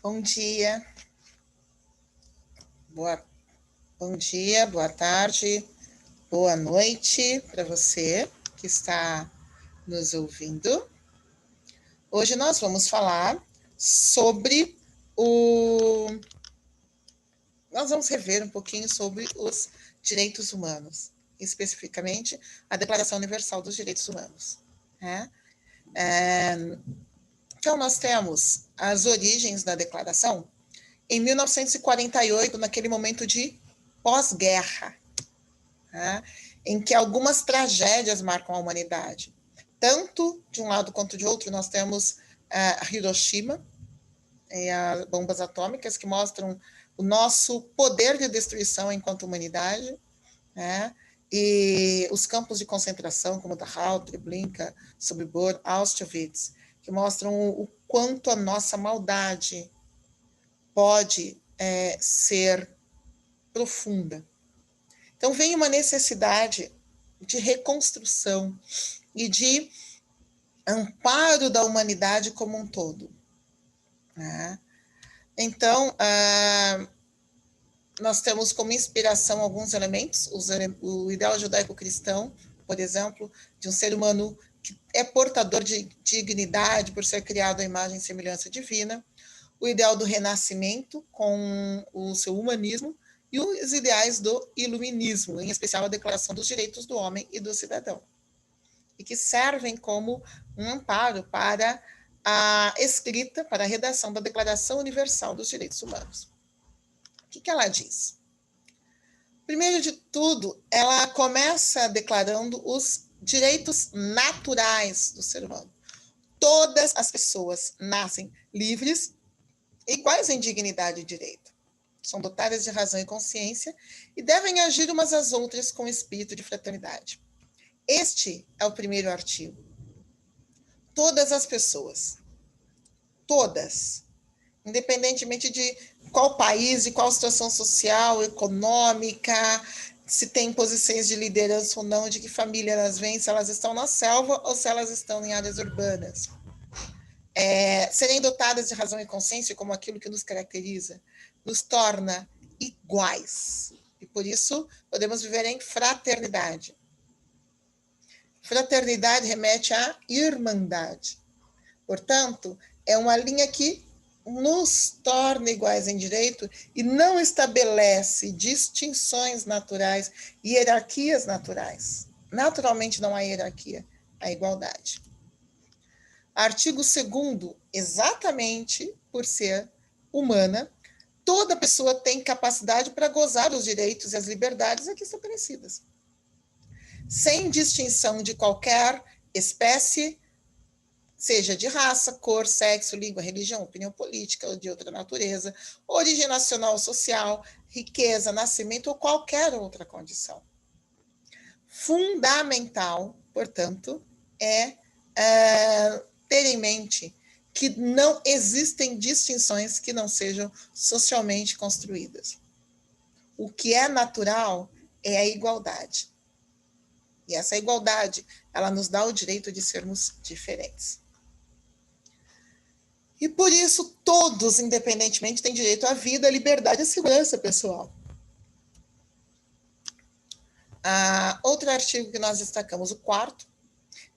Bom dia, boa, bom dia, boa tarde, boa noite para você que está nos ouvindo. Hoje nós vamos falar sobre o. Nós vamos rever um pouquinho sobre os direitos humanos, especificamente a Declaração Universal dos Direitos Humanos. Né? Então, nós temos as origens da declaração em 1948, naquele momento de pós-guerra, né, em que algumas tragédias marcam a humanidade. Tanto de um lado quanto de outro, nós temos Hiroshima e as bombas atômicas, que mostram o nosso poder de destruição enquanto humanidade, né, e os campos de concentração, como Dachau, Treblinka, Sobibor, Auschwitz, que mostram o quanto a nossa maldade pode ser profunda. Então, vem uma necessidade de reconstrução e de amparo da humanidade como um todo. Né? Então, nós temos como inspiração alguns elementos, o ideal judaico-cristão, por exemplo, de um ser humano que é portador de dignidade por ser criado à imagem e semelhança divina, o ideal do renascimento com o seu humanismo e os ideais do iluminismo, em especial a Declaração dos Direitos do Homem e do Cidadão, e que servem como um amparo para a escrita, para a redação da Declaração Universal dos Direitos Humanos. O que ela diz? Primeiro de tudo, ela começa declarando os direitos naturais do ser humano. Todas as pessoas nascem livres, iguais em dignidade e direito. São dotadas de razão e consciência e devem agir umas às outras com espírito de fraternidade. Este é o primeiro artigo. Todas as pessoas, todas, independentemente de qual país, de qual situação social, econômica, se tem posições de liderança ou não, de que família elas vêm, se elas estão na selva ou se elas estão em áreas urbanas. Serem dotadas de razão e consciência como aquilo que nos caracteriza, nos torna iguais. E por isso podemos viver em fraternidade. Fraternidade remete à irmandade. Portanto, é uma linha que nos torna iguais em direito e não estabelece distinções naturais, hierarquias naturais. Naturalmente não há hierarquia, há igualdade. Artigo 2º, exatamente por ser humana, toda pessoa tem capacidade para gozar dos direitos e as liberdades aqui estabelecidas, sem distinção de qualquer espécie, seja de raça, cor, sexo, língua, religião, opinião política ou de outra natureza, origem nacional ou social, riqueza, nascimento ou qualquer outra condição. Fundamental, portanto, é ter em mente que não existem distinções que não sejam socialmente construídas. O que é natural é a igualdade. E essa igualdade, ela nos dá o direito de sermos diferentes. E por isso, todos, independentemente, têm direito à vida, à liberdade e à segurança pessoal. Outro artigo que nós destacamos, o 4º,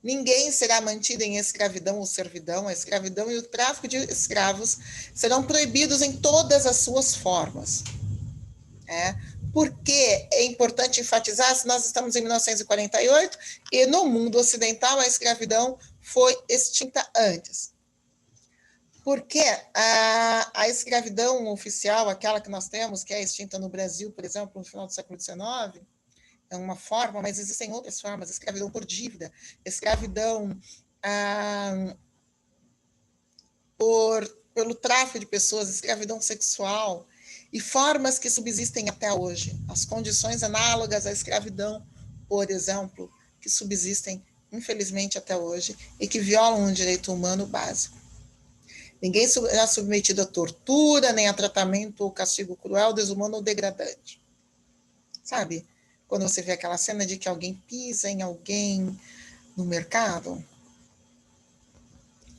ninguém será mantido em escravidão ou servidão. A escravidão e o tráfico de escravos serão proibidos em todas as suas formas. Por que é importante enfatizar se nós estamos em 1948 e no mundo ocidental a escravidão foi extinta antes? Porque a escravidão oficial, aquela que nós temos, que é extinta no Brasil, por exemplo, no final do século XIX, é uma forma, mas existem outras formas, escravidão por dívida, escravidão pelo tráfico de pessoas, escravidão sexual, e formas que subsistem até hoje. As condições análogas à escravidão, por exemplo, que subsistem, infelizmente, até hoje, e que violam um direito humano básico. Ninguém será submetido a tortura, nem a tratamento ou castigo cruel, desumano ou degradante. Sabe? Quando você vê aquela cena de que alguém pisa em alguém no mercado,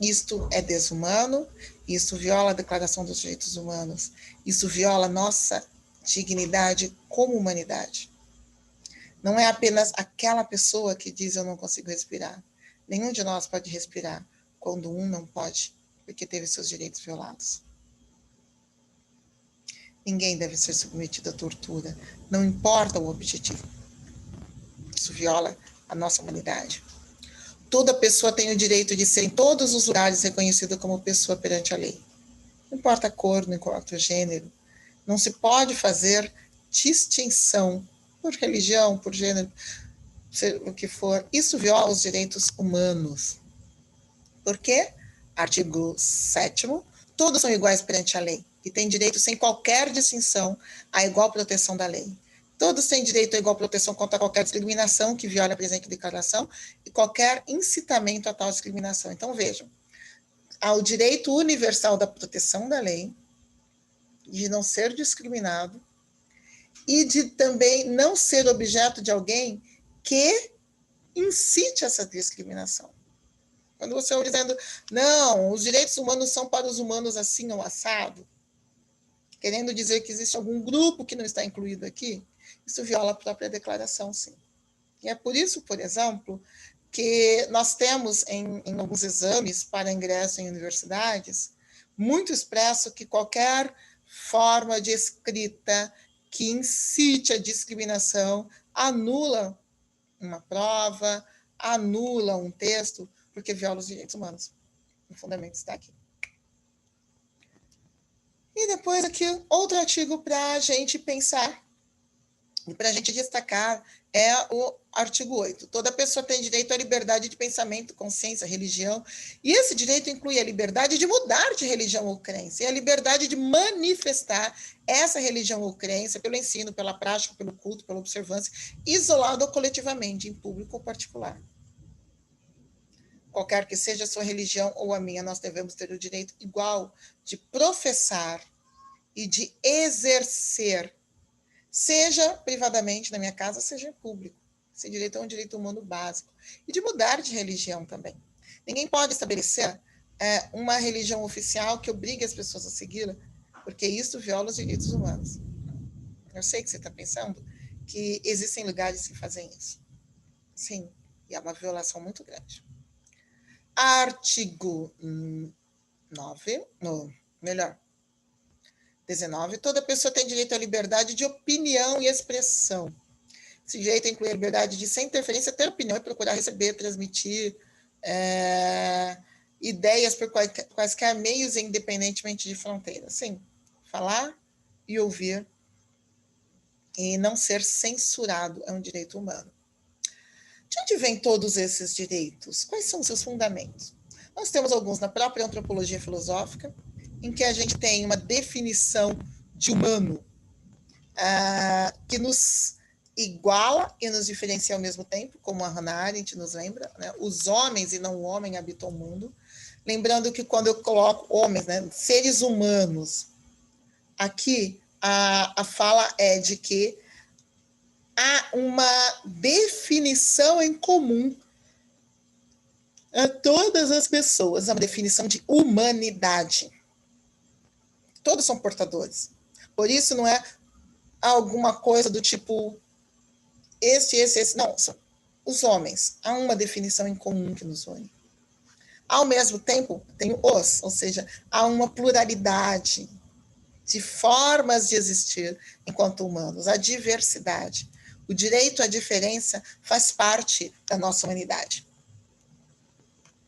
isto é desumano Isso viola a Declaração dos Direitos Humanos. Isso viola a nossa dignidade como humanidade. Não é apenas aquela pessoa que diz eu não consigo respirar. Nenhum de nós pode respirar quando um não pode, porque teve seus direitos violados. Ninguém deve ser submetido à tortura, não importa o objetivo. Isso viola a nossa humanidade. Toda pessoa tem o direito de ser em todos os lugares reconhecida como pessoa perante a lei. Não importa a cor, não importa o gênero. Não se pode fazer distinção por religião, por gênero, o que for. Isso viola os direitos humanos. Por quê? Artigo 7º, todos são iguais perante a lei e têm direito sem qualquer distinção à igual proteção da lei. Todos têm direito à igual proteção contra qualquer discriminação que viola a presente declaração e qualquer incitamento a tal discriminação. Então, vejam, há o direito universal da proteção da lei, de não ser discriminado e de também não ser objeto de alguém que incite essa discriminação. Quando você ouve dizendo, não, os direitos humanos são para os humanos assim ou assado, querendo dizer que existe algum grupo que não está incluído aqui, isso viola a própria declaração, sim. E é por isso, por exemplo, que nós temos em alguns exames para ingresso em universidades, muito expresso que qualquer forma de escrita que incite a discriminação anula uma prova, anula um texto, porque viola os direitos humanos. O fundamento está aqui. E depois aqui, outro artigo para a gente pensar, e para a gente destacar, é o artigo 8. Toda pessoa tem direito à liberdade de pensamento, consciência, religião, e esse direito inclui a liberdade de mudar de religião ou crença, e a liberdade de manifestar essa religião ou crença pelo ensino, pela prática, pelo culto, pela observância, isolado ou coletivamente, em público ou particular. Qualquer que seja a sua religião ou a minha, nós devemos ter o direito igual de professar e de exercer, seja privadamente na minha casa, seja em público. Esse direito é um direito humano básico. E de mudar de religião também. Ninguém pode estabelecer uma religião oficial que obrigue as pessoas a segui-la, porque isso viola os direitos humanos. Eu sei que você está pensando que existem lugares que fazem isso. Sim, e é uma violação muito grande. Artigo 19. Toda pessoa tem direito à liberdade de opinião e expressão. Esse direito inclui a liberdade de, sem interferência, ter opinião e procurar receber, transmitir ideias por quaisquer meios, independentemente de fronteiras. Sim, falar e ouvir e não ser censurado é um direito humano. De onde vêm todos esses direitos? Quais são os seus fundamentos? Nós temos alguns na própria antropologia filosófica, em que a gente tem uma definição de humano que nos iguala e nos diferencia ao mesmo tempo, como a Hannah Arendt nos lembra, né? Os homens e não o homem habitam o mundo. Lembrando que quando eu coloco homens, né, seres humanos, aqui a fala é de que há uma definição em comum a todas as pessoas, uma definição de humanidade. Todos são portadores. Por isso não é alguma coisa do tipo esse. Não, são os homens. Há uma definição em comum que nos une. Ao mesmo tempo, tem os, ou seja, há uma pluralidade de formas de existir enquanto humanos, a diversidade. O direito à diferença faz parte da nossa humanidade.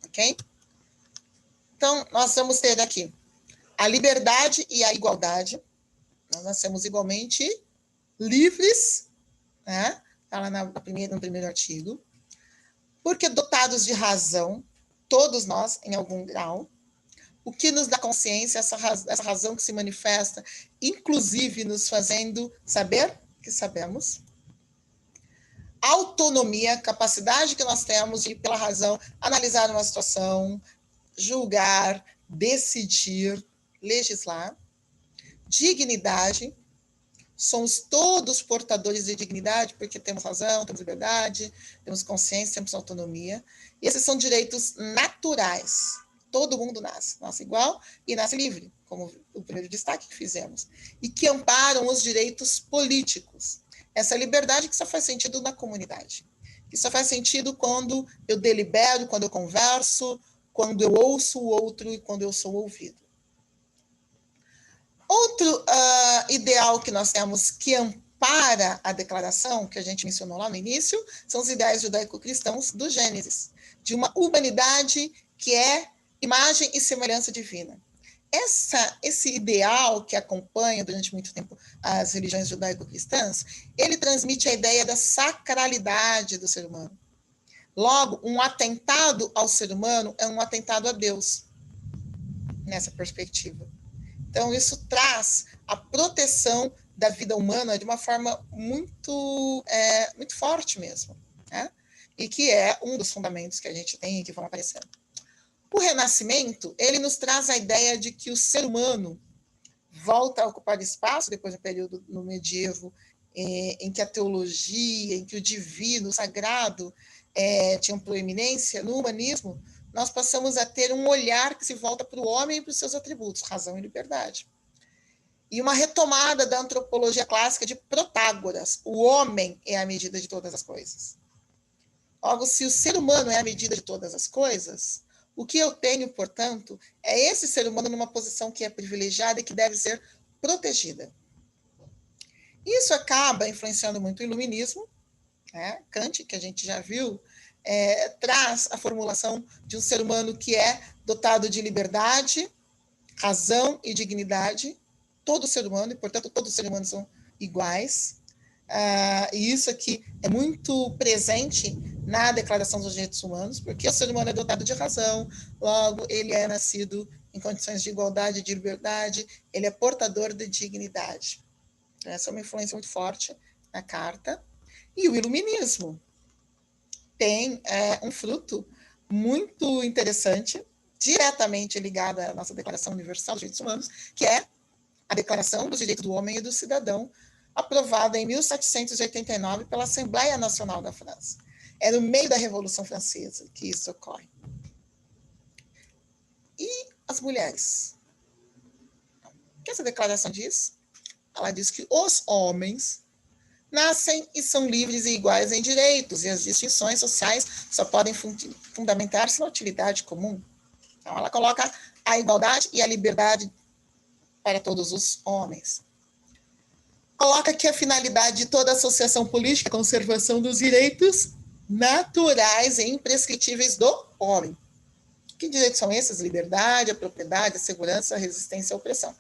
Ok? Então, nós vamos ter aqui a liberdade e a igualdade. Nós nascemos igualmente livres, né? Está lá no primeiro artigo. Porque dotados de razão, todos nós, em algum grau, o que nos dá consciência, essa razão que se manifesta, inclusive nos fazendo saber que sabemos. Autonomia, capacidade que nós temos de, pela razão, analisar uma situação, julgar, decidir, legislar. Dignidade, somos todos portadores de dignidade, porque temos razão, temos liberdade, temos consciência, temos autonomia. E esses são direitos naturais. todo mundo nasce igual e nasce livre, como o primeiro destaque que fizemos, e que amparam os direitos políticos. Essa liberdade que só faz sentido na comunidade, que só faz sentido quando eu delibero, quando eu converso, quando eu ouço o outro e quando eu sou ouvido. Outro ideal que nós temos que ampara a declaração, que a gente mencionou lá no início, são os ideais judaico-cristãos do Gênesis, de uma humanidade que é imagem e semelhança divina. Esse ideal que acompanha durante muito tempo as religiões judaico-cristãs, ele transmite a ideia da sacralidade do ser humano. Logo, um atentado ao ser humano é um atentado a Deus, nessa perspectiva. Então, isso traz a proteção da vida humana de uma forma muito forte mesmo, né? E que é um dos fundamentos que a gente tem e que vão aparecendo. O Renascimento, ele nos traz a ideia de que o ser humano volta a ocupar espaço, depois do período no medievo, em que a teologia, em que o divino, o sagrado, tinham proeminência. No humanismo, nós passamos a ter um olhar que se volta para o homem e para os seus atributos, razão e liberdade. E uma retomada da antropologia clássica de Protágoras, o homem é a medida de todas as coisas. Logo, se o ser humano é a medida de todas as coisas, o que eu tenho, portanto, é esse ser humano numa posição que é privilegiada e que deve ser protegida. Isso acaba influenciando muito o iluminismo, né? Kant, que a gente já viu, traz a formulação de um ser humano que é dotado de liberdade, razão e dignidade, todo ser humano, e, portanto, todos os seres humanos são iguais. E isso aqui é muito presente na Declaração dos Direitos Humanos, porque o ser humano é dotado de razão, logo ele é nascido em condições de igualdade e de liberdade, ele é portador de dignidade. Essa é uma influência muito forte na Carta. E o iluminismo tem um fruto muito interessante, diretamente ligado à nossa Declaração Universal dos Direitos Humanos, que é a Declaração dos Direitos do Homem e do Cidadão, aprovada em 1789 pela Assembleia Nacional da França. É no meio da Revolução Francesa que isso ocorre. E as mulheres? O que essa declaração diz? Ela diz que os homens nascem e são livres e iguais em direitos, e as distinções sociais só podem fundamentar-se na utilidade comum. Então, ela coloca a igualdade e a liberdade para todos os homens. Coloca que a finalidade de toda associação política é a conservação dos direitos naturais e imprescritíveis do homem. Que direitos são esses? Liberdade, a propriedade, a segurança, a resistência à opressão.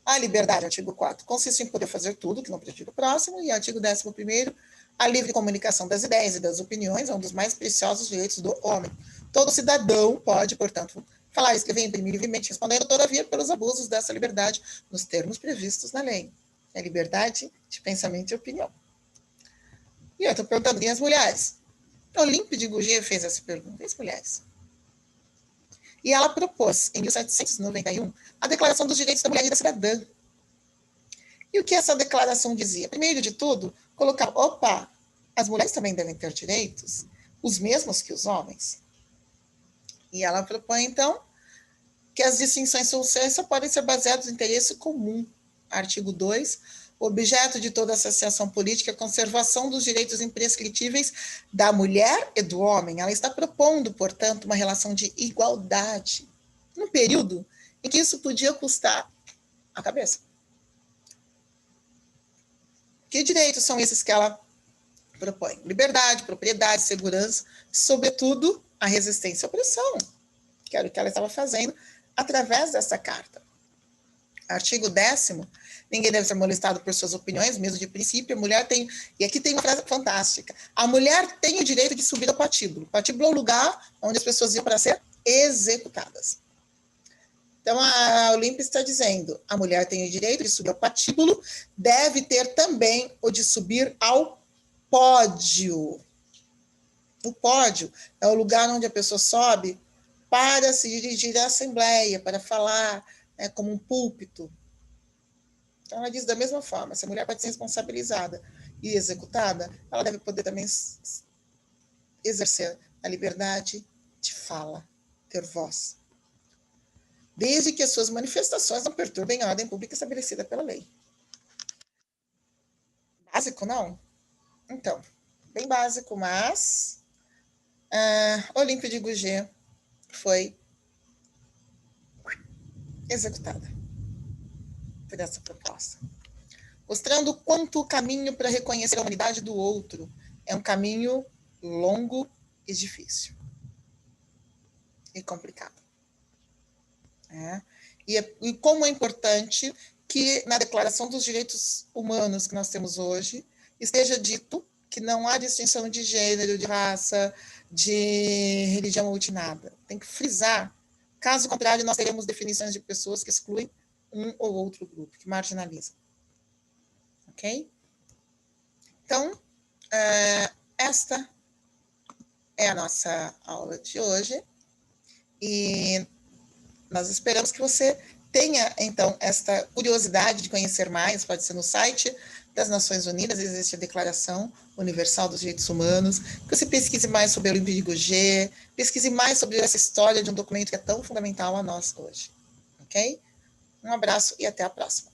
A liberdade, artigo 4, consiste em poder fazer tudo que não prejudica o próximo, e artigo 11º, a livre comunicação das ideias e das opiniões é um dos mais preciosos direitos do homem. Todo cidadão pode, portanto, falar, escrever, imprimir livremente, respondendo, todavia, pelos abusos dessa liberdade, nos termos previstos na lei. É liberdade de pensamento e opinião. E eu estou perguntando, e as mulheres? Olympe de Gouges fez essa pergunta, e as mulheres? E ela propôs, em 1791, a Declaração dos Direitos da Mulher e da Cidadã. E o que essa declaração dizia? Primeiro de tudo, colocar, as mulheres também devem ter direitos, os mesmos que os homens. E ela propõe, então, que as distinções sociais só podem ser baseadas no interesse comum. Artigo 2, o objeto de toda associação política é a conservação dos direitos imprescritíveis da mulher e do homem. Ela está propondo, portanto, uma relação de igualdade, num período em que isso podia custar a cabeça. Que direitos são esses que ela propõe? Liberdade, propriedade, segurança, sobretudo a resistência à opressão, que era o que ela estava fazendo através dessa carta. Artigo 10º, ninguém deve ser molestado por suas opiniões, mesmo de princípio, a mulher tem, e aqui tem uma frase fantástica, a mulher tem o direito de subir ao patíbulo. O patíbulo é o lugar onde as pessoas iam para ser executadas. Então, a Olímpia está dizendo, a mulher tem o direito de subir ao patíbulo, deve ter também o de subir ao pódio. O pódio é o lugar onde a pessoa sobe para se dirigir à assembleia, para falar, como um púlpito. Então, ela diz da mesma forma, se a mulher pode ser responsabilizada e executada, ela deve poder também exercer a liberdade de fala, ter voz, desde que as suas manifestações não perturbem a ordem pública estabelecida pela lei. Básico, não? Então, bem básico, mas Olímpio de Gouges foi executada por essa proposta, mostrando o quanto o caminho para reconhecer a humanidade do outro é um caminho longo e difícil e complicado. E como é importante que na Declaração dos Direitos Humanos que nós temos hoje esteja dito que não há distinção de gênero, de raça, de religião ou de nada. Tem que frisar. Caso contrário, nós teremos definições de pessoas que excluem um ou outro grupo, que marginalizam. Ok? Então, esta é a nossa aula de hoje. E nós esperamos que você tenha, então, esta curiosidade de conhecer mais. Pode ser no site das Nações Unidas, existe a Declaração Universal dos Direitos Humanos, que você pesquise mais sobre Olímpio de Gouges, pesquise mais sobre essa história de um documento que é tão fundamental a nós hoje. Ok? Um abraço e até a próxima.